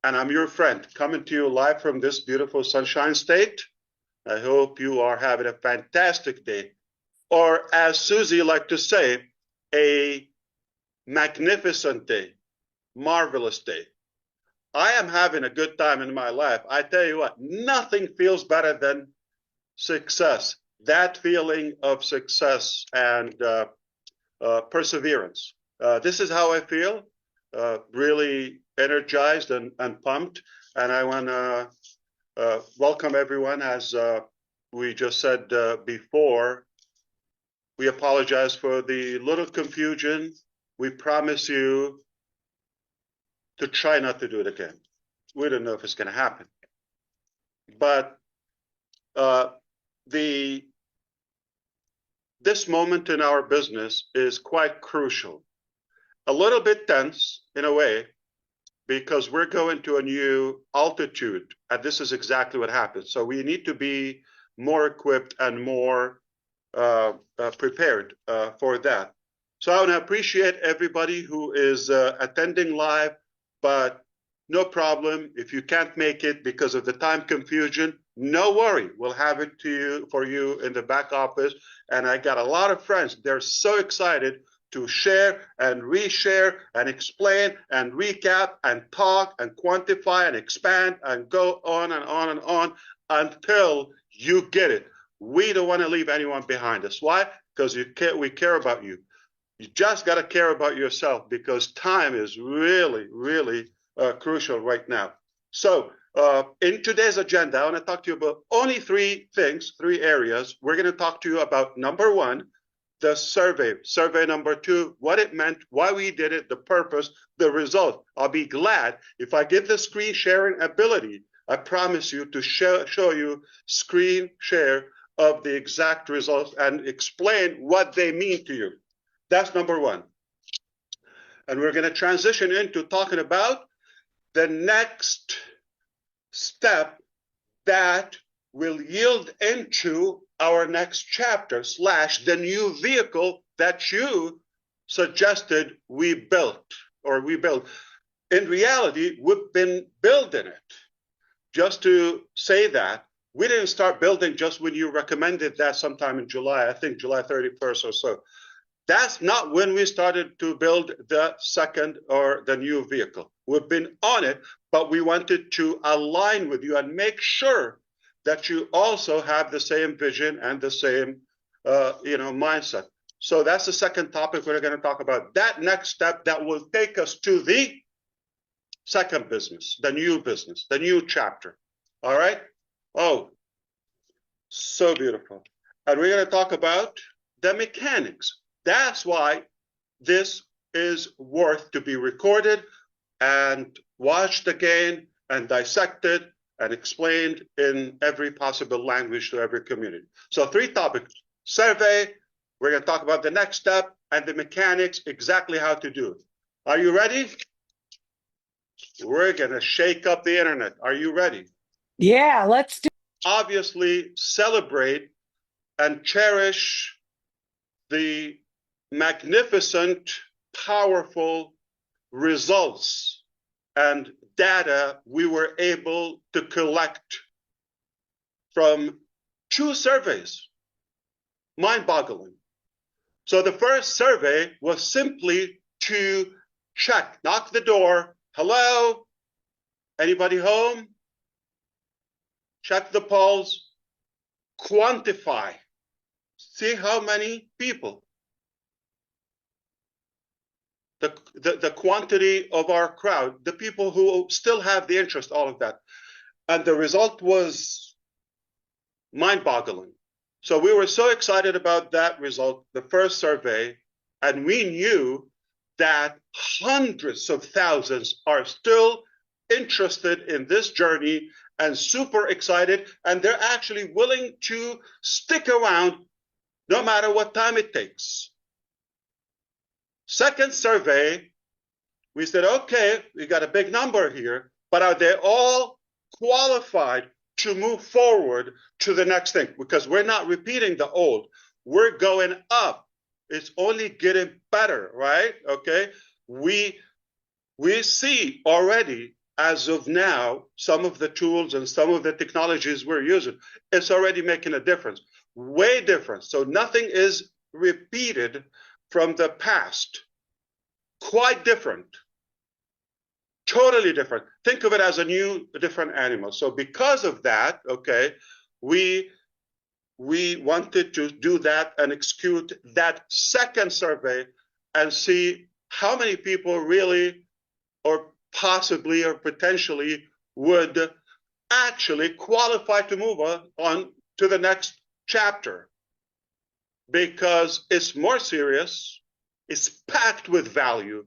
and I'm your friend, coming to you live from this beautiful Sunshine State. I hope you are having a fantastic day, or as Susie liked to say, a magnificent day, marvelous day. I am having a good time in my life. I tell you what, nothing feels better than success. That feeling of success and perseverance. This is how I feel, really energized and pumped. And I want to welcome everyone. As we just said before, we apologize for the little confusion. We promise you to try not to do it again. We don't know if it's going to happen. But this moment in our business is quite crucial. A little bit tense in a way, because we're going to a new altitude, and this is exactly what happens. So we need to be more equipped and more prepared for that. So I want to appreciate everybody who is attending live, but no problem if you can't make it because of the time confusion. No worry, we'll have it for you in the back office. And I got a lot of friends. They're so excited to share and reshare and explain and recap and talk and quantify and expand and go on and on and on until you get it. We don't want to leave anyone behind us. Why? Because we care about you. You just got to care about yourself, because time is really, really crucial right now. So in today's agenda, I want to talk to you about only three things, three areas. We're going to talk to you about number one, the survey number two, what it meant, why we did it, the purpose, the result. I'll be glad if I get the screen sharing ability. I promise you to show you screen share of the exact results and explain what they mean to you. That's number one. And we're going to transition into talking about the next step that will yield into our next chapter / the new vehicle that you suggested we built. In reality, we've been building it. Just to say that, we didn't start building just when you recommended that sometime in July, I think July 31st or so. That's not when we started to build the second or the new vehicle. We've been on it, but we wanted to align with you and make sure that you also have the same vision and the same mindset. So that's the second topic we're going to talk about. That next step that will take us to the second business, the new chapter. All right? Oh, so beautiful. And we're going to talk about the mechanics. That's why this is worth to be recorded and watched again and dissected and explained in every possible language to every community. So three topics: survey, we're going to talk about the next step, and the mechanics, exactly how to do it. Are you ready? We're going to shake up the internet. Are you ready? Yeah, let's do. Obviously, celebrate and cherish the magnificent, powerful results and data we were able to collect from two surveys. Mind-boggling. So the first survey was simply to check, knock the door. Hello? Anybody home? Check the polls. Quantify. See how many people. The quantity of our crowd, the people who still have the interest, all of that. And the result was mind-boggling. So we were so excited about that result, the first survey, and we knew that hundreds of thousands are still interested in this journey and super excited, and they're actually willing to stick around no matter what time it takes. Second survey, we said, okay, we got a big number here, but are they all qualified to move forward to the next thing? Because we're not repeating the old, we're going up. It's only getting better, right? Okay, we see already as of now, some of the tools and some of the technologies we're using, it's already making a difference, way different. So nothing is repeated from the past. Quite different, totally different. Think of it as a new, different animal. So because of that, okay, we wanted to do that and execute that second survey and see how many people really or possibly or potentially would actually qualify to move on to the next chapter, because it's more serious, it's packed with value.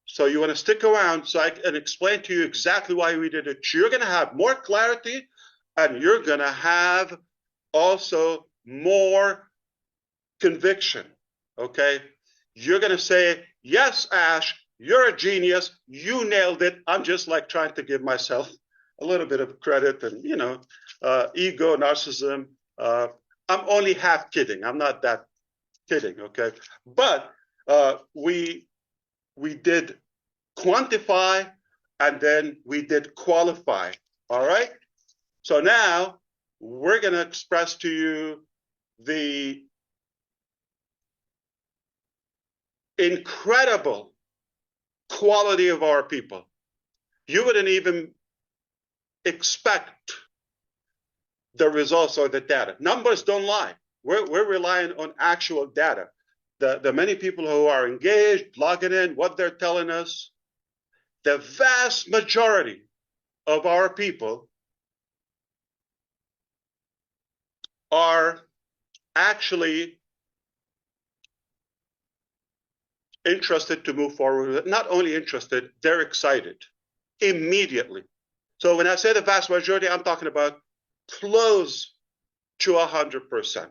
So you want to stick around so I can explain to you exactly why we did it. You're going to have more clarity, and you're going to have also more conviction, okay? You're going to say, yes, Ash, you're a genius. You nailed it. I'm just like trying to give myself a little bit of credit and, ego, narcissism. I'm only half kidding. I'm not that kidding, okay? But we did quantify and then we did qualify, all right? So now we're going to express to you the incredible quality of our people. You wouldn't even expect the results or the data. Numbers don't lie. We're relying on actual data. The many people who are engaged, logging in, what they're telling us, the vast majority of our people are actually interested to move forward. Not only interested, they're excited immediately. So when I say the vast majority, I'm talking about close to 100%.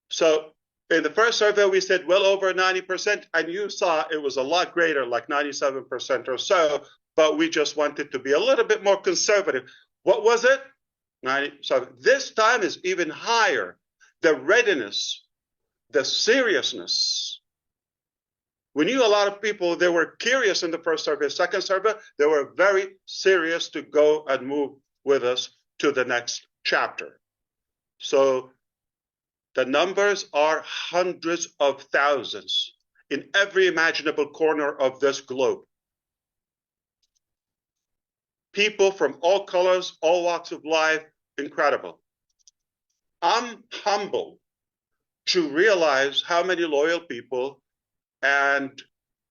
So in the first survey, we said well over 90%, and you saw it was a lot greater, like 97% or so, but we just wanted to be a little bit more conservative. What was it? 90. So this time is even higher. The readiness, the seriousness. We knew a lot of people, they were curious in the first survey. Second survey, they were very serious to go and move with us to the next chapter. So the numbers are hundreds of thousands in every imaginable corner of this globe. People from all colors, all walks of life, incredible. I'm humbled to realize how many loyal people and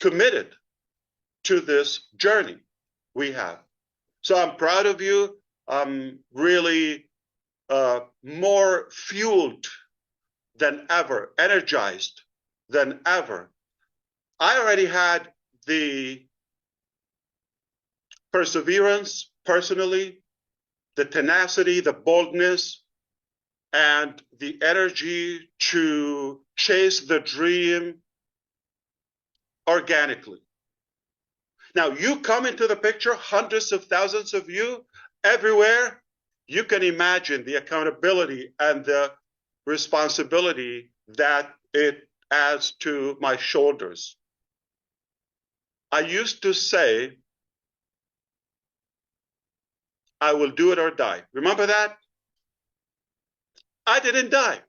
committed to this journey we have. So I'm proud of you. I'm really more fueled than ever, energized than ever. I already had the perseverance personally, the tenacity, the boldness, and the energy to chase the dream organically. Now, you come into the picture, hundreds of thousands of you everywhere. You can imagine the accountability and the responsibility that it adds to my shoulders. I used to say, I will do it or die. Remember that? I didn't die.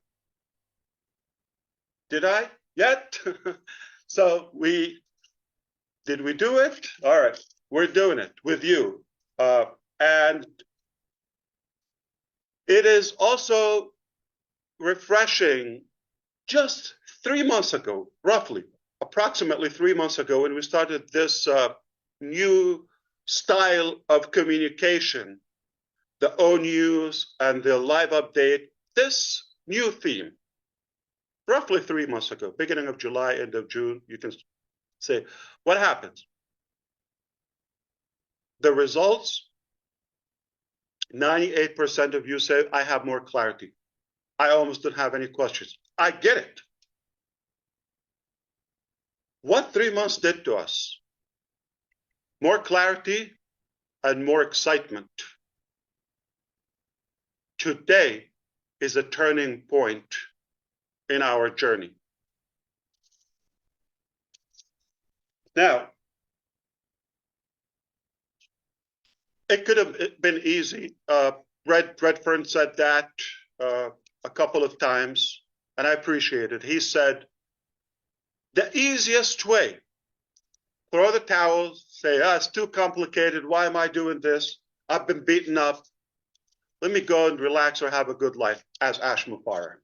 Did I yet? So did we do it? All right, we're doing it with you. And it is also refreshing. Just 3 months ago, roughly, approximately 3 months ago, when we started this new style of communication, the O News and the live update, this new theme, roughly 3 months ago, beginning of July, end of June, you can say, what happens? The results, 98% of you say, I have more clarity. I almost don't have any questions. I get it. What 3 months did to us? More clarity and more excitement. Today is a turning point in our journey. Now, it could have been easy. Redfern said that a couple of times, and I appreciate it. He said, the easiest way, throw the towel, say, it's too complicated. Why am I doing this? I've been beaten up. Let me go and relax or have a good life, as Ash Mufareh.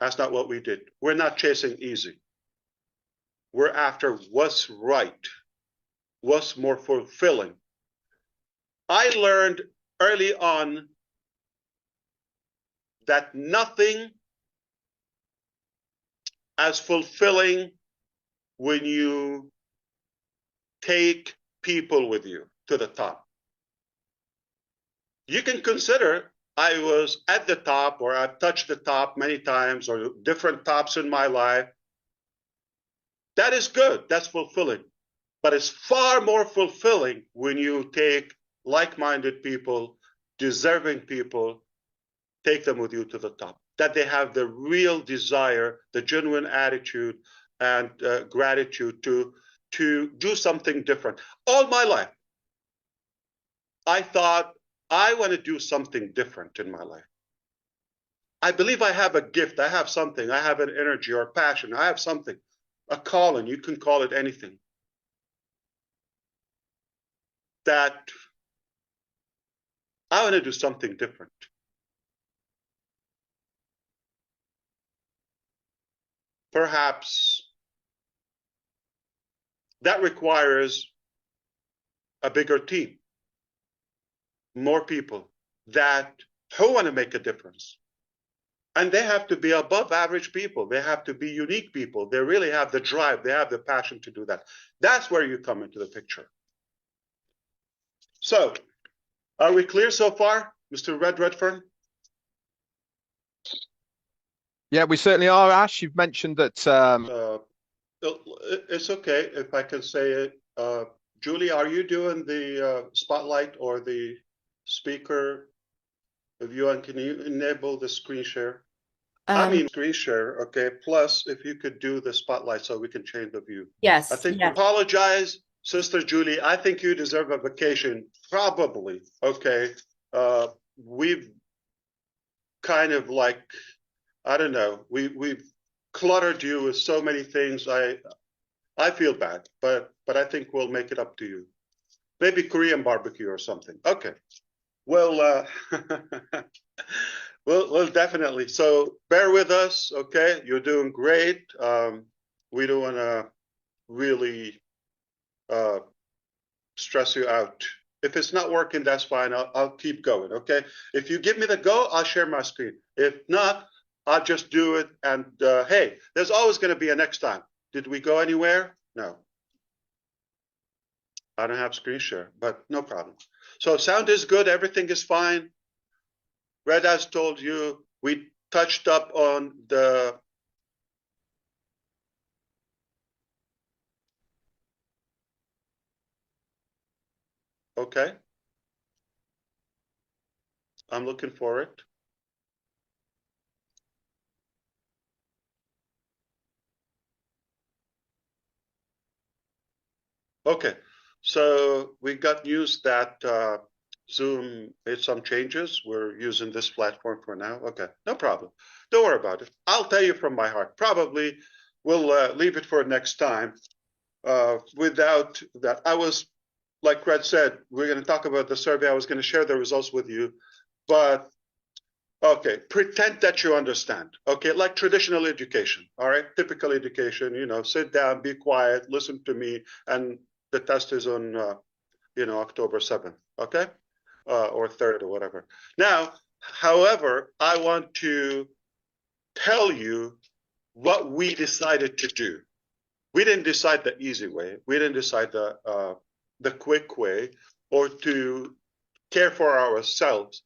That's not what we did. We're not chasing easy. We're after what's right, what's more fulfilling. I learned early on that nothing as fulfilling when you take people with you to the top. You can consider I was at the top, or I've touched the top many times, or different tops in my life. That is good. That's fulfilling. But it's far more fulfilling when you take like-minded people, deserving people, take them with you to the top. That they have the real desire, the genuine attitude and gratitude to do something different. All my life, I thought, I want to do something different in my life. I believe I have a gift. I have something. I have an energy or passion. I have something, a calling. You can call it anything. That I want to do something different. Perhaps that requires a bigger team, more people that who want to make a difference. And they have to be above average people. They have to be unique people. They really have the drive. They have the passion to do that. That's where you come into the picture. So, are we clear so far, Mr. Redfern? Yeah, we certainly are, Ash. You've mentioned that. It's okay if I can say it. Julie, are you doing the spotlight or the speaker view? And can you enable the screen share? I mean, screen share, okay. Plus, if you could do the spotlight so we can change the view. Yes. I think, apologize, Sister Julie. I think you deserve a vacation, probably, okay. We've kind of like, I don't know, we've cluttered you with so many things. I feel bad, but I think we'll make it up to you. Maybe Korean barbecue or something. Okay. Well, well, definitely. So bear with us, okay? You're doing great. We don't want to really stress you out. If it's not working, that's fine. I'll keep going, okay? If you give me the go, I'll share my screen. If not, I'll just do it. And hey, there's always going to be a next time. Did we go anywhere? No. I don't have screen share, but no problem. So sound is good. Everything is fine. Red has told you, we touched up on the okay. I'm looking for it. Okay, so we got news that Zoom made some changes. We're using this platform for now. Okay, no problem. Don't worry about it. I'll tell you from my heart. Probably we'll leave it for next time. Without that, I was, like Red said, we're going to talk about the survey. I was going to share the results with you, but okay, pretend that you understand. Okay, like traditional education, all right? Typical education, you know, sit down, be quiet, listen to me, and the test is on, October 7th, okay? Or 3rd or whatever. Now, however, I want to tell you what we decided to do. We didn't decide the easy way. We didn't decide the quick way or to care for ourselves.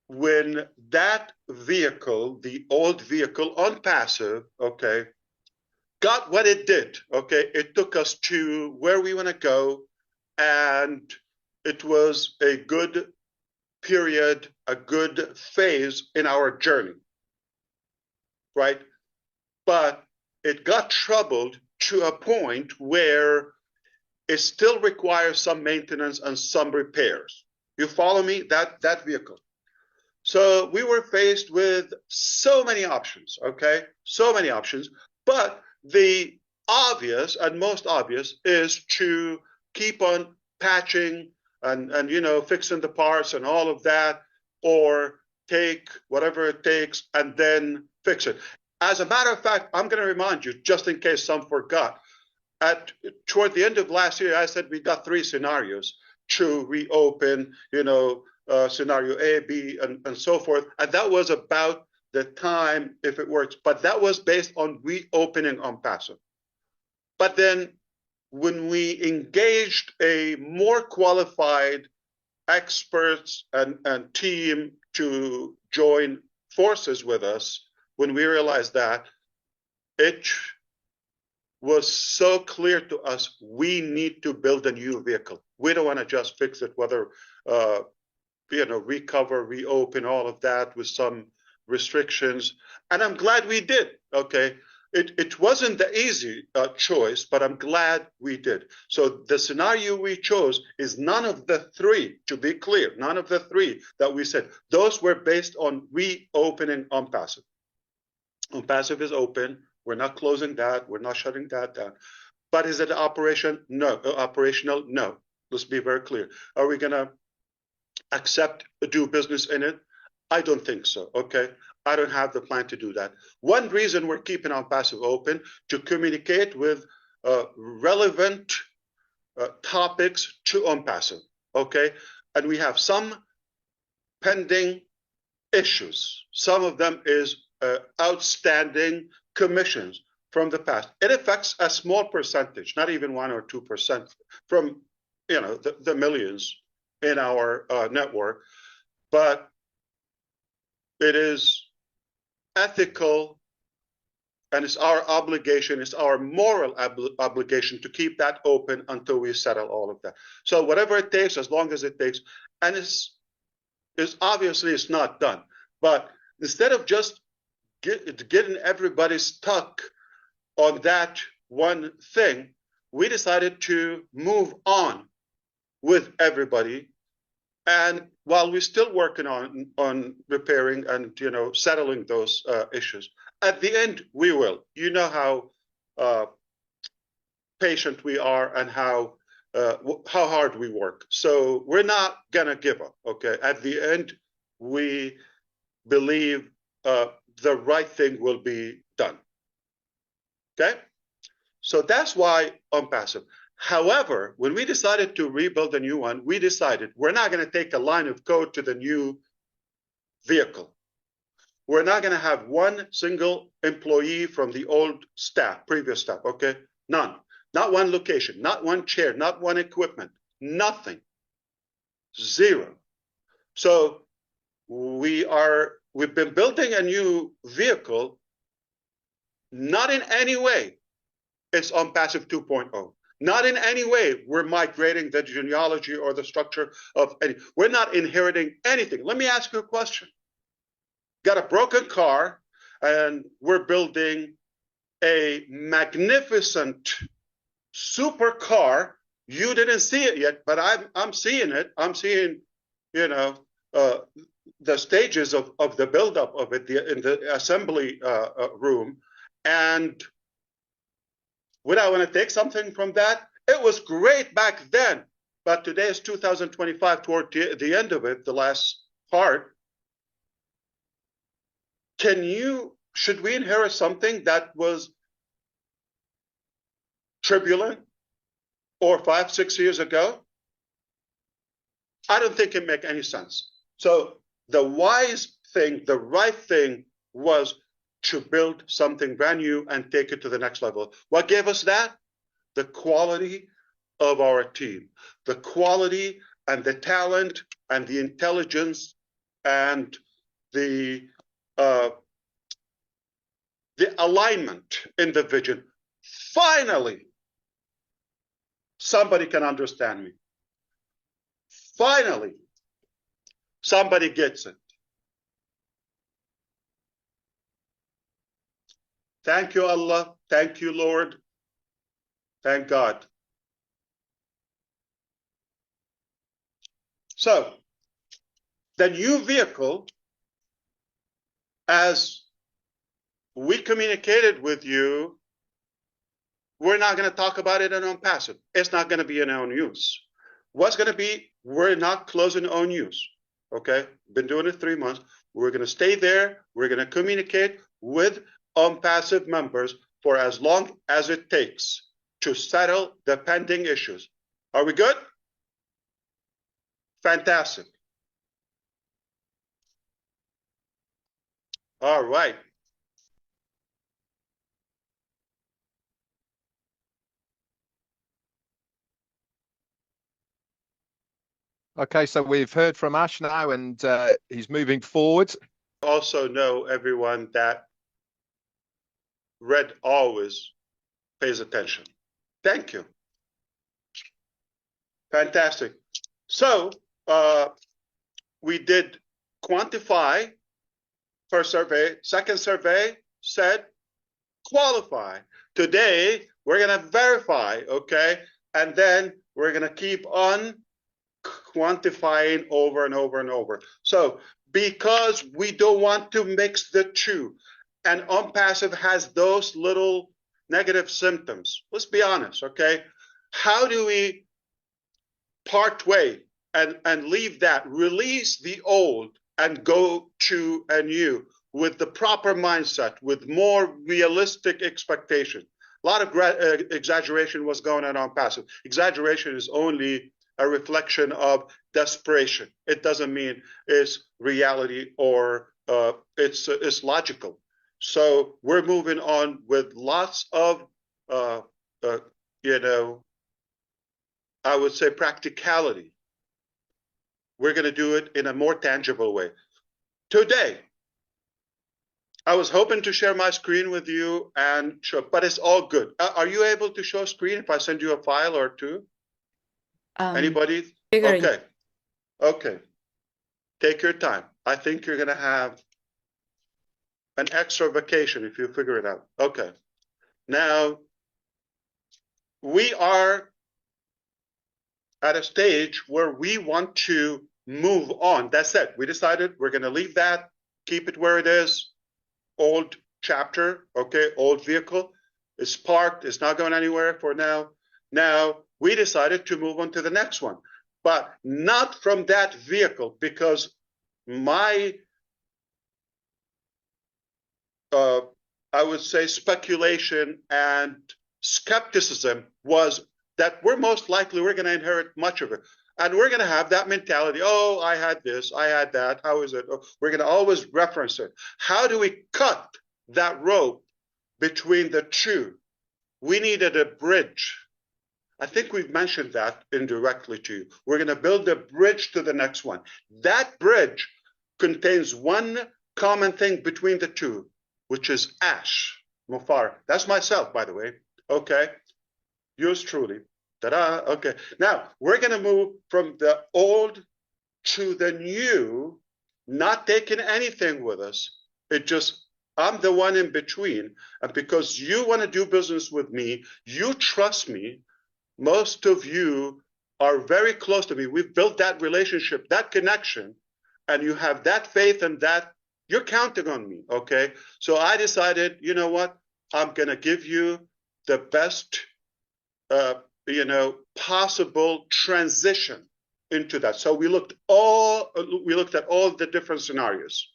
When that vehicle, the old vehicle ONPASSIVE, okay, got what it did, okay, it took us to where we want to go, and it was a good period, a good phase in our journey, right? But it got troubled to a point where it still requires some maintenance and some repairs. You follow me? That vehicle. So we were faced with so many options, okay? So many options. But the obvious and most obvious is to keep on patching and you know, fixing the parts and all of that, or take whatever it takes and then fix it. As a matter of fact, I'm going to remind you, just in case some forgot, toward the end of last year, I said we got 3 scenarios to reopen, you know, scenario A, B, and so forth. And that was about the time if it works. But that was based on reopening ONPASSIVE. But then when we engaged a more qualified experts and team to join forces with us, when we realized that, it was so clear to us, we need to build a new vehicle. We don't want to just fix it, whether, you know, recover, reopen, all of that with some restrictions. And I'm glad we did, okay? It wasn't the easy choice, but I'm glad we did. So the scenario we chose is none of the 3, to be clear, none of the 3 that we said. Those were based on reopening ONPASSIVE. ONPASSIVE is open. We're not closing that. We're not shutting that down. But is it operation? No. Operational? No. Let's be very clear. Are we going to do business in it? I don't think so. Okay. I don't have the plan to do that. One reason we're keeping ONPASSIVE open, to communicate with relevant topics to ONPASSIVE. Okay. And we have some pending issues. Some of them is outstanding commissions from the past. It affects a small percentage, not even 1 or 2% from, you know, the millions in our network, but it is ethical and it's our obligation, it's our moral obligation to keep that open until we settle all of that. So whatever it takes, as long as it takes, and it's obviously it's not done, but instead of just getting everybody stuck on that one thing, we decided to move on with everybody. And while we're still working on repairing and, you know, settling those issues, at the end we will. You know how patient we are and how hard we work. So we're not gonna give up. Okay. At the end, we believe the right thing will be done. Okay? So that's why ONPASSIVE. However, when we decided to rebuild a new one, we decided we're not going to take a line of code to the new vehicle. We're not going to have one single employee from the old staff, previous staff, okay? None. Not one location, not one chair, not one equipment, nothing. 0. So we've been building a new vehicle, not in any way it's ONPASSIVE 2.0. Not in any way we're migrating the genealogy or the structure of any. We're not inheriting anything. Let me ask you a question. Got a broken car, and we're building a magnificent super car. You didn't see it yet, but I'm seeing it. I'm seeing, you know, the stages of the buildup of it in the assembly room. And would I want to take something from that? It was great back then, but today is 2025, toward the end of it, the last part. Should we inherit something that was turbulent or 5, 6 years ago? I don't think it makes any sense. So the wise thing, the right thing was to build something brand new and take it to the next level. What gave us that? The quality of our team, the quality and the talent and the intelligence and the alignment in the vision. Finally, somebody can understand me. Finally, somebody gets it. Thank you, Allah. Thank you, Lord. Thank God. So, the new vehicle, as we communicated with you, we're not going to talk about it in ONPASSIVE. It's not going to be in own use. What's going to be, we're not closing own use. Okay? Been doing it 3 months. We're going to stay there. We're going to communicate with ONPASSIVE members for as long as it takes to settle the pending issues. Are we good? Fantastic. All right. Okay, so we've heard from Ash now, and he's moving forward. Also know, everyone, that Red always pays attention. Thank you. Fantastic. So we did quantify first survey. Second survey said qualify. Today, we're going to verify, okay? And then we're going to keep on quantifying over and over and over. So because we don't want to mix the two, and ONPASSIVE has those little negative symptoms, let's be honest, okay? How do we part way and leave that, release the old and go to a new with the proper mindset, with more realistic expectation? A lot of exaggeration was going on ONPASSIVE. Exaggeration is only a reflection of desperation. It doesn't mean it's reality or it's logical. So we're moving on with lots of, you know, I would say practicality. We're going to do it in a more tangible way. Today, I was hoping to share my screen with you and show, but it's all good. Are you able to show screen if I send you a file or two? Anybody? Figuring. Okay. Okay. Take your time. I think you're going to have an extra vacation if you figure it out. Okay. Now, we are at a stage where we want to move on. That's it. We decided we're going to leave that, keep it where it is. Old chapter, okay, old vehicle. It's parked. It's not going anywhere for now. Now, we decided to move on to the next one, but not from that vehicle, because my, I would say, speculation and skepticism was that we're most likely we're going to inherit much of it. And we're going to have that mentality. Oh, I had this, I had that. How is it? Oh, we're going to always reference it. How do we cut that rope between the two? We needed a bridge. I think we've mentioned that indirectly to you. We're going to build a bridge to the next one. That bridge contains one common thing between the two, which is Ash, Mufareh. That's myself, by the way. Okay. Yours truly. Ta-da. Okay. Now, we're going to move from the old to the new, not taking anything with us. It just, I'm the one in between. And because you want to do business with me, you trust me. Most of you are very close to me. We've built that relationship, that connection, and you have that faith and that you're counting on me, okay? So I decided, you know what? I'm going to give you the best, possible transition into that. So we looked at all the different scenarios.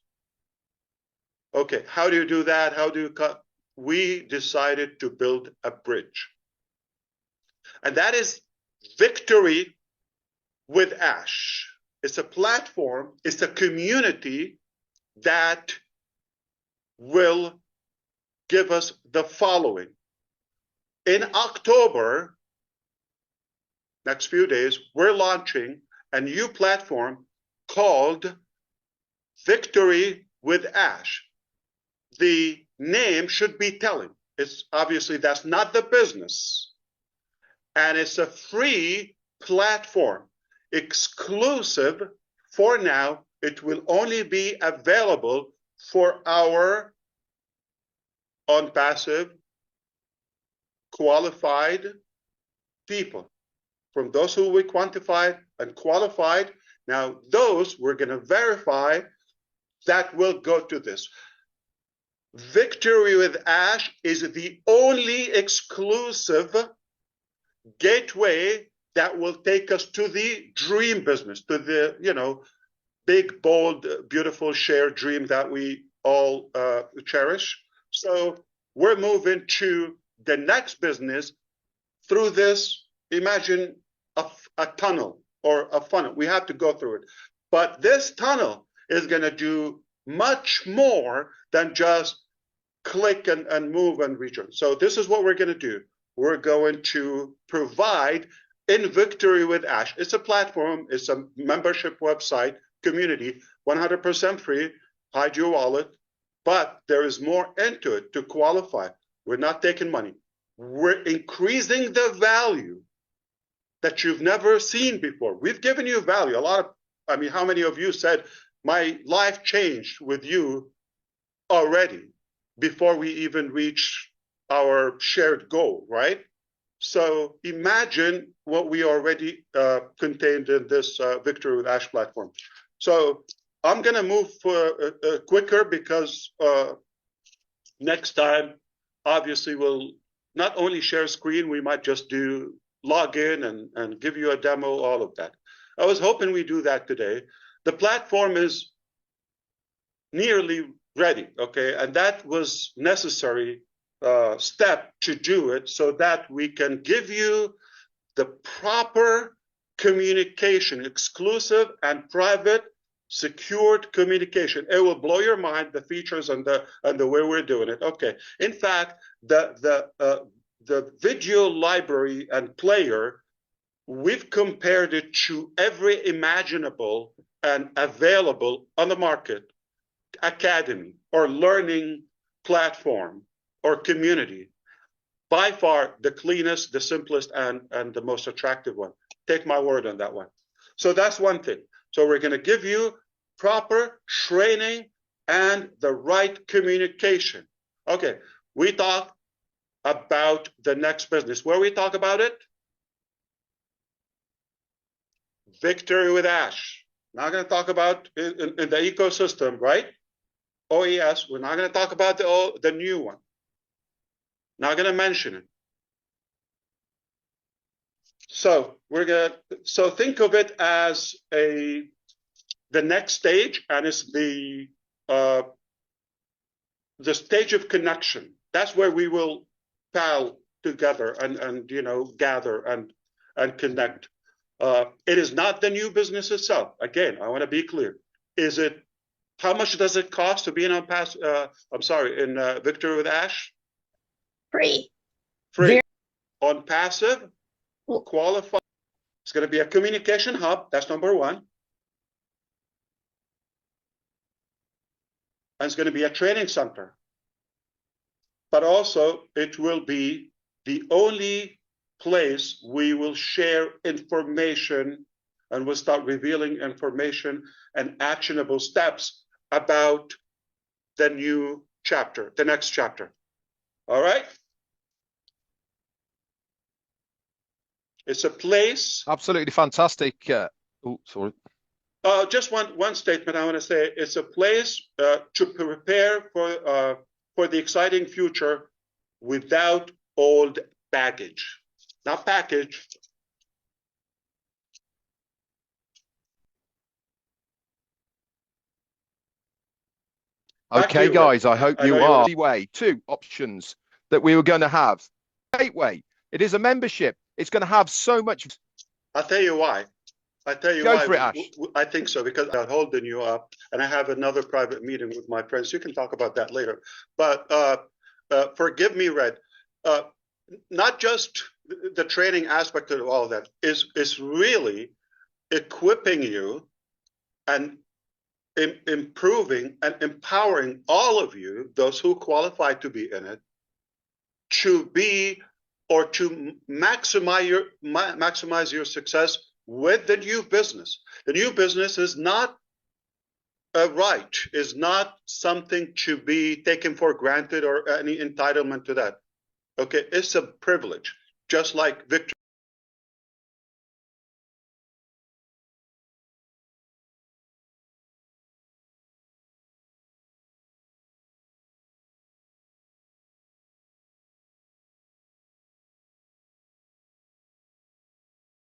Okay, how do you do that? How do you cut? We decided to build a bridge. And that is Victory with Ash. It's a platform, it's a community that will give us the following. In October, next few days, we're launching a new platform called Victory with Ash. The name should be telling. It's obviously that's not the business. And it's a free platform, exclusive for now. It will only be available for our ONPASSIVE qualified people. From those who we quantified and qualified, now those we're going to verify that will go to this. Victory with Ash is the only exclusive gateway that will take us to the dream business, to the, big, bold, beautiful shared dream that we all cherish. So we're moving to the next business through this. Imagine a tunnel or a funnel. We have to go through it. But this tunnel is going to do much more than just click and move and return. So this is what we're going to do. We're going to provide in Victory with Ash. It's a platform. It's a membership website, community, 100% free. Hide your wallet. But there is more into it to qualify. We're not taking money. We're increasing the value that you've never seen before. We've given you value. How many of you said, my life changed with you already before we even reach our shared goal, right? So imagine what we already contained in this Victory with Ash platform. So I'm going to move quicker because next time, obviously, we'll not only share screen, we might just do log in and give you a demo, all of that. I was hoping we do that today. The platform is nearly ready, okay? And that was necessary step to do it so that we can give you the proper communication, exclusive and private, secured communication. It will blow your mind, the features and the way we're doing it. Okay. In fact, the video library and player, we've compared it to every imaginable and available on the market academy or learning platform or community. By far the cleanest, the simplest, and the most attractive one. Take my word on that one. So that's one thing. So we're going to give you proper training and the right communication. Okay, we talk about the next business. Where we talk about it? Victory with Ash. Not going to talk about in the ecosystem, right? OES. We're not going to talk about the new one. Not going to mention it. So think of it as the next stage, and it's the stage of connection. That's where we will pal together and gather and connect. It is not the new business itself. Again, I want to be clear. How much does it cost to be in Victory with Ash? Free. Free. ONPASSIVE, qualify. It's going to be a communication hub. That's number one. And it's going to be a training center. But also, it will be the only place we will share information, and we'll start revealing information and actionable steps about the new chapter, the next chapter. All right? It's a place. Absolutely fantastic. Sorry. Just one statement I want to say. It's a place to prepare for the exciting future without old baggage. Not package. Okay, guys, I hope you are. Way, two options that we were going to have. Gateway. It is a membership. It's going to have so much. I'll tell you why. Go for it, Ash. I think so, because I'm holding you up, and I have another private meeting with my friends. You can talk about that later. But forgive me, Red. Not just the training aspect of all of that is really equipping you and improving and empowering all of you, those who qualify to be in it, to be or to maximize your success with the new business. The new business is not a right, is not something to be taken for granted or any entitlement to that. Okay, it's a privilege, just like victory.